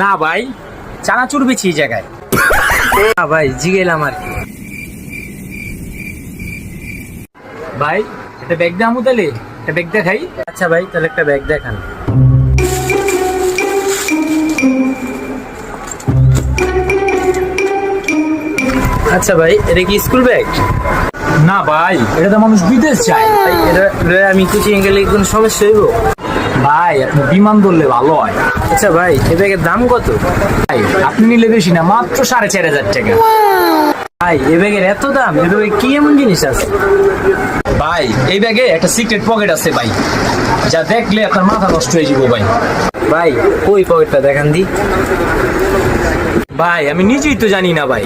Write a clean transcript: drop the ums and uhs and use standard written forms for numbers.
না ভাই, চানাচুর বেছি এই জায়গায়। না ভাই, জিগেলাম আর কি। ভাই একটা ব্যাগ দামু, তাহলে একটা ব্যাগ দেখাই। আচ্ছা ভাই, তাহলে একটা ব্যাগ দেখান। আচ্ছা ভাই, এটা কি স্কুল ব্যাগ? না ভাই, এটা তো মানুষ বিদেশ যায়। ভাই এটা আমি কুচিয়ে গেলে কোন সমস্যা হইব? ভাই আপনি বিমান ধরলে ভালো হয়। আচ্ছা ভাই, এই ব্যাগের দাম কত? ভাই আপনি নিলে বেশি না, মাত্র 4,500 টাকা। ভাই এই ব্যাগের এত দাম? এই ব্যাগে কি এমন জিনিস আছে? ভাই এই ব্যাগে একটা সিক্রেট পকেট আছে ভাই, যা দেখলে আপনার মাথা নষ্ট হয়ে যাবো ভাই। ভাই ওই পকেটটা দেখান দি। ভাই আমি নিজেই তো জানি না ভাই।